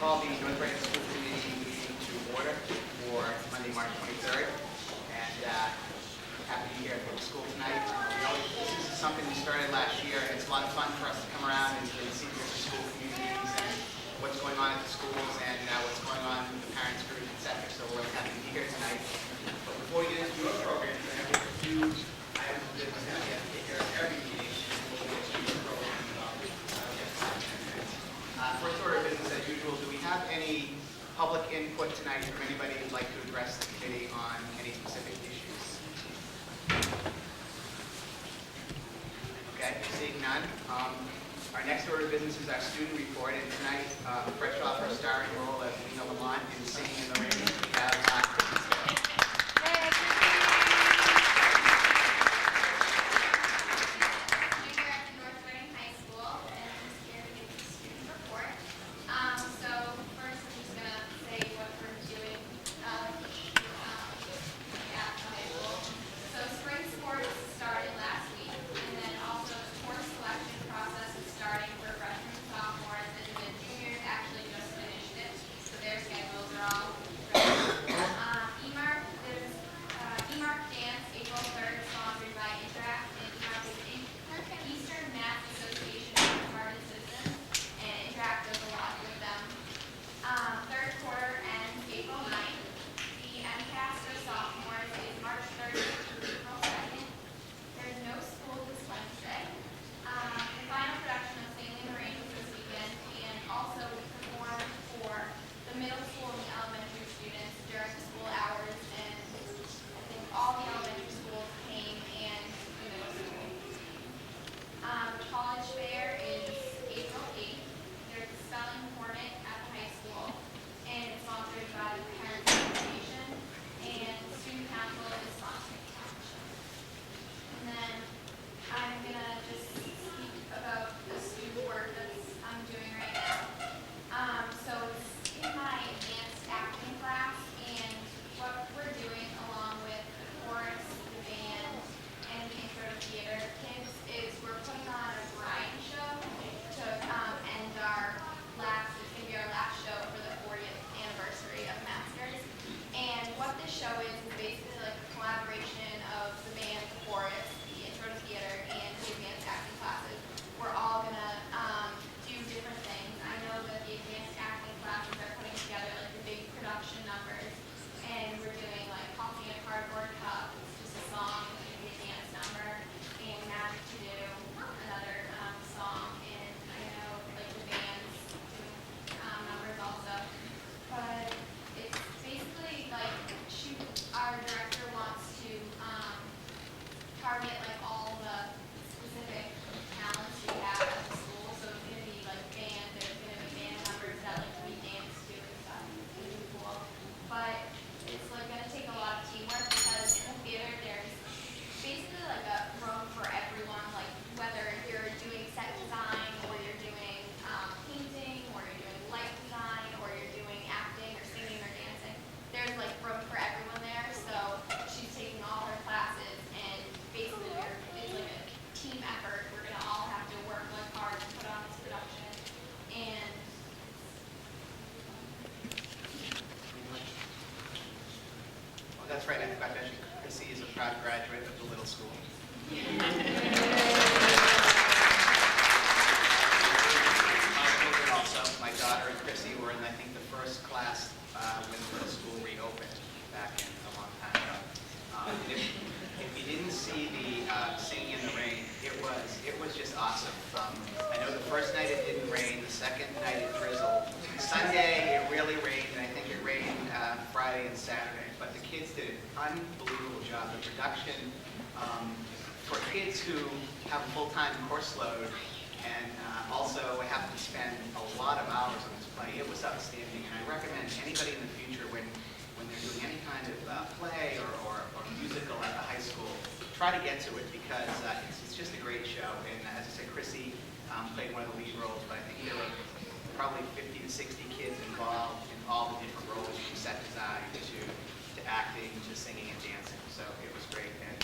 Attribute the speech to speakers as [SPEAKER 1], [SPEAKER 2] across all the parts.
[SPEAKER 1] call the North Reading School Committee meeting to order for Monday, March 23rd. And happy to be here at the school tonight. This is something we started last year. It's a lot of fun for us to come around and see different school communities and what's going on at the schools and what's going on with the parents group, etc. So we're really happy to be here tonight. But before we get into the program, I have a few items of business that we have to take care of every meeting. First order of business as usual, do we have any public input tonight from anybody who'd like to address the committee on any specific issues? Okay, seeing none. Our next order of business is our student report, and tonight, fresh off her starring role as Lena Lamont in Singing in the Rain, we have Chrissy Scale. That's right, I forgot to mention, Chrissy is a proud graduate of the Little School. Also, my daughter and Chrissy were in, I think, the first class when the Little School reopened back in a long time ago. If you didn't see the Singing in the Rain, it was just awesome. I know the first night it didn't rain, the second night it drizzled. Sunday it really rained, and I think it rained Friday and Saturday. But the kids did an unbelievable job. The production, for kids who have a full-time course load and also have to spend a lot of hours on this play, it was outstanding. And I recommend anybody in the future when they're doing any kind of play or musical at the high school, try to get to it because it's just a great show. And as I said, Chrissy played one of the lead roles, but I think there were probably 50 to 60 kids involved in all the different roles from set design to acting to singing and dancing. So it was great. And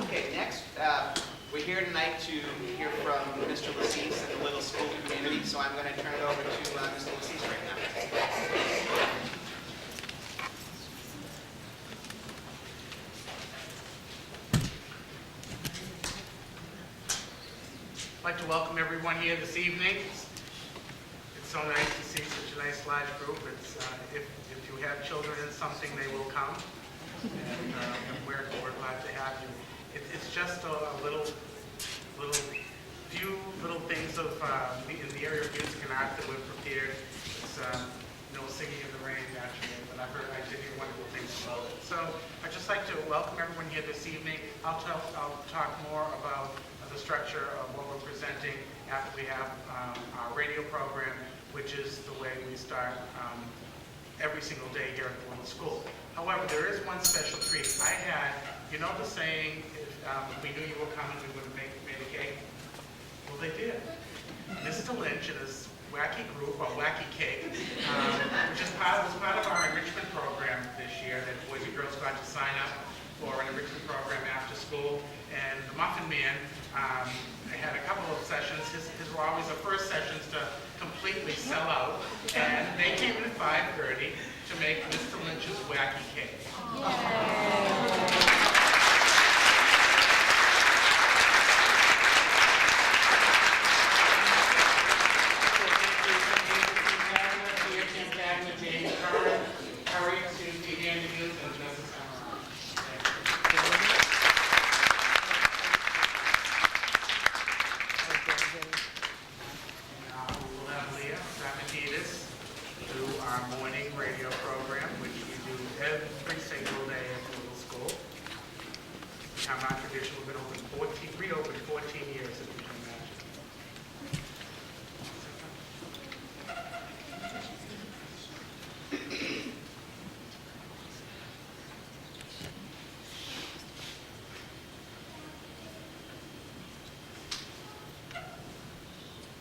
[SPEAKER 1] Okay, next, We're here tonight to hear from Mr. Lasise and the Little School community, so I'm going to turn it over to Mr. Lasise right now.
[SPEAKER 2] I'd like to welcome everyone here this evening. It's so nice to see such a nice large group. It's, if you have children in something, they will come. And we're glad to have you. It's just a few little things of in the area of music and art that we've prepared. It's no singing in the rain naturally, but I did hear wonderful things about it. So I'd just like to welcome everyone here this evening. I'll talk more about the structure of what we're presenting after we have our radio program, which is the way we start every single day here at the Little School. However, there is one special treat. I had, you know the saying, if we knew you were coming, we would have made a cake? Well, they did. Mr. Lynch and his wacky group, or Wacky Cake, which was part of our enrichment program this year, that boys and girls got to sign up for an enrichment program after school. And the Muffin Man, I had a couple of sessions. His were always the first sessions to completely sell out. And they came in at 5:30 to make Mr. Lynch's Wacky Cake.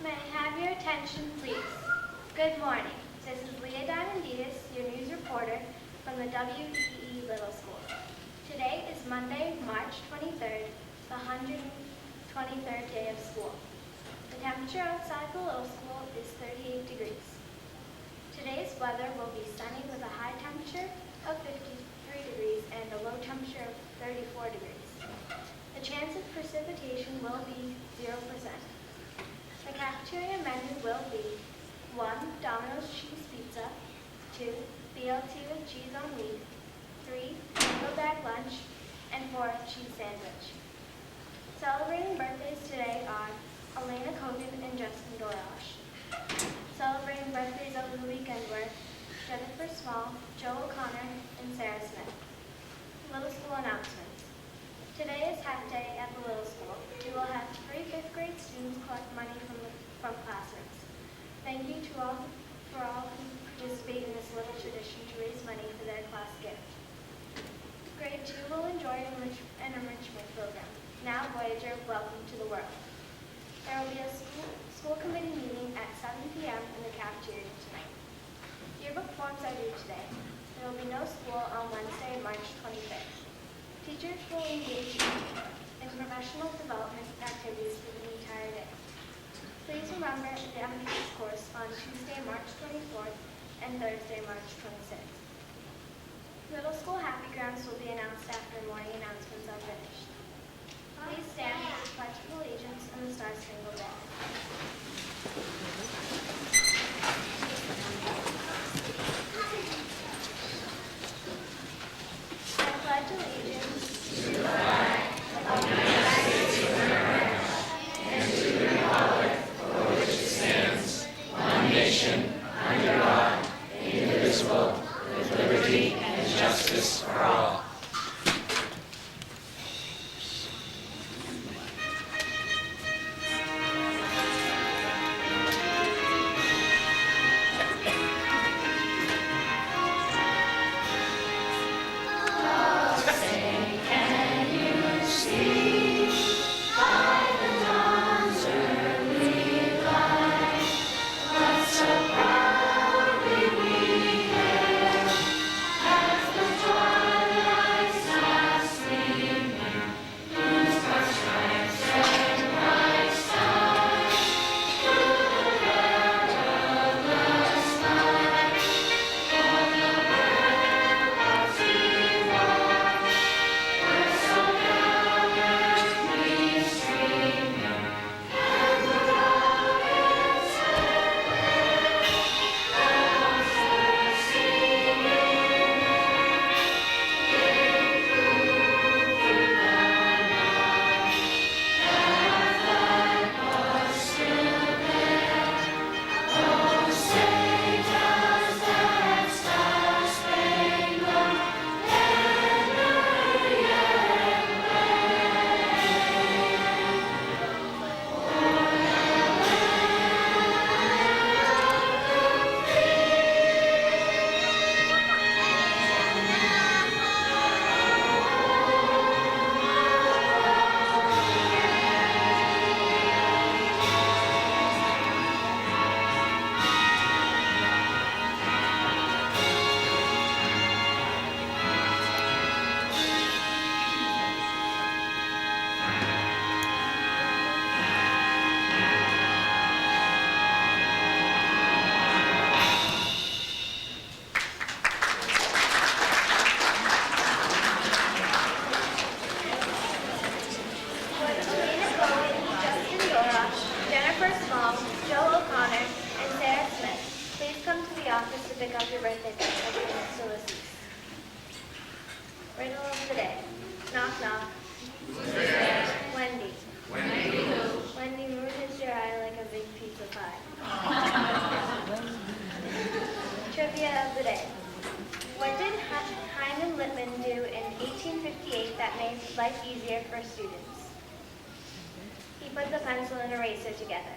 [SPEAKER 3] May I have your attention, please? Good morning. This is Leah Diamandidis, your news reporter from the WEE Little School. Today is Monday, March 23rd, the 123rd day of school. The temperature outside the Little School is 38 degrees. Today's weather will be sunny with a high temperature of 53 degrees and a low temperature of 34 degrees. The chance of precipitation will be 0%. The cafeteria menu will be 1. Domino's cheese pizza, 2. BLT with cheese on wheat, 3. Single bag lunch, and 4. Cheese sandwich. Celebrating birthdays today are Elena Kogan and Justin Dorosh. Celebrating birthdays over the weekend were Jennifer Small, Joe O'Connor, and Sarah Smith. Little School announcements. Today is Hat Day at the Little School. We will have 3 5th grade students collect money from classrooms. Thank you to all who participate in this little tradition to raise money for their class gift. Grade 2 will enjoy an enrichment program. Now, Voyager, welcome to the world. There will be a school committee meeting at 7 p.m. in the cafeteria tonight. Yearbook forms are due today. There will be no school on Wednesday, March 25th. Teachers will engage in professional development activities for the entire day. Please remember the MCAS course on Tuesday, March 24th and Thursday, March 26th. Middle school happy grounds will be announced after morning announcements are finished. Please stand for the Pledge of Allegiance and the Star-Spangled Banner. I pledge allegiance to the flag of the United States of America and to the republic for which it stands, one nation, under God, indivisible, with liberty and justice for all. Jennifer Small, Joe O'Connor, and Sarah Smith, please come to the office to pick up your birthday presents from Mr. Lacis. Riddle of the day. Knock, knock. Wendy. Wendy who? Wendy moves your eye like a big piece of pie. Trivia of the day. What did Hyman Littman do in 1858 that made life easier for students? He put the pencil and eraser together.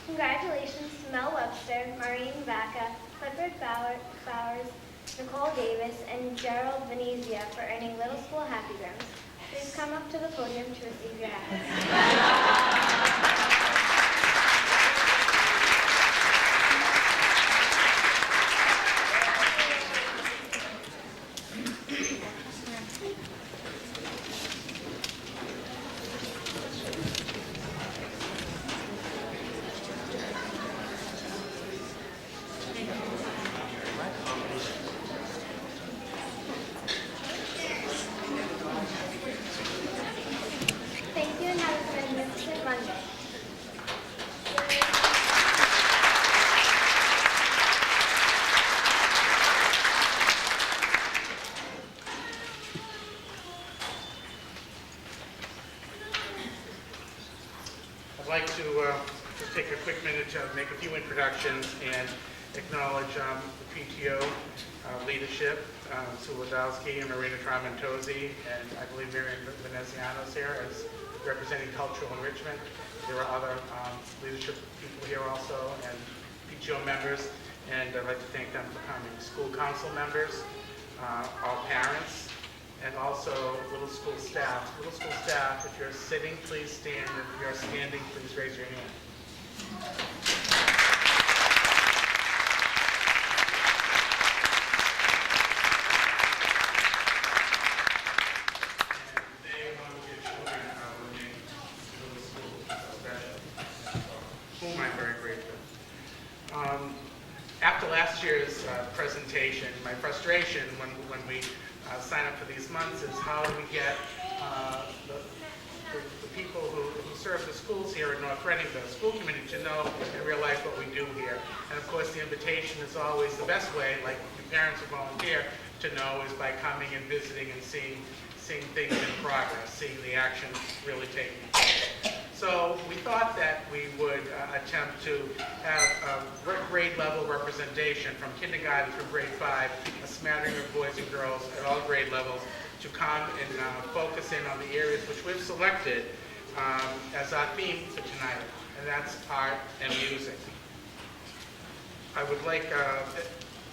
[SPEAKER 3] Congratulations to Mel Webster, Maureen Vaca, Clifford Bowers, Nicole Davis, and Gerald Venezia for earning Little School Happy Grams. Please come up to the podium to receive your hats. Thank you and have a magnificent Monday.
[SPEAKER 2] I'd like to just take a quick minute to make a few introductions and acknowledge the PTO leadership, Sue Wadowski and Marina Tramontozzi, and I believe Marion Veneziano's here as representing cultural enrichment. There are other leadership people here also, and PTO members, and I'd like to thank them for coming. School council members, all parents, and also Little School staff. Little School staff, if you're sitting, please stand. If you're standing, please raise your hand. And they, along with your children, remain Little School special, whom I'm very grateful. After last year's presentation, my frustration when we sign up for these months is how do we get the people who serve the schools here in North Reading, the school committee, to know and realize what we do here. And of course, the invitation is always the best way, like your parents who volunteer, to know is by coming and visiting and seeing things in progress, seeing the action really taking place. So we thought that we would attempt to have a grade level representation from kindergarten through grade 5, a smattering of boys and girls at all grade levels, to come and focus in on the areas which we've selected as our theme for tonight, and that's art and music. I would like,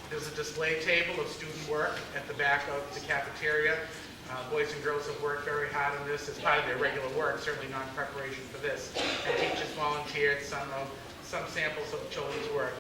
[SPEAKER 2] there's a display table of student work at the back of the cafeteria. Boys and girls have worked very hard on this as part of their regular work, certainly not in preparation for this. And teachers volunteered some samples of children's work.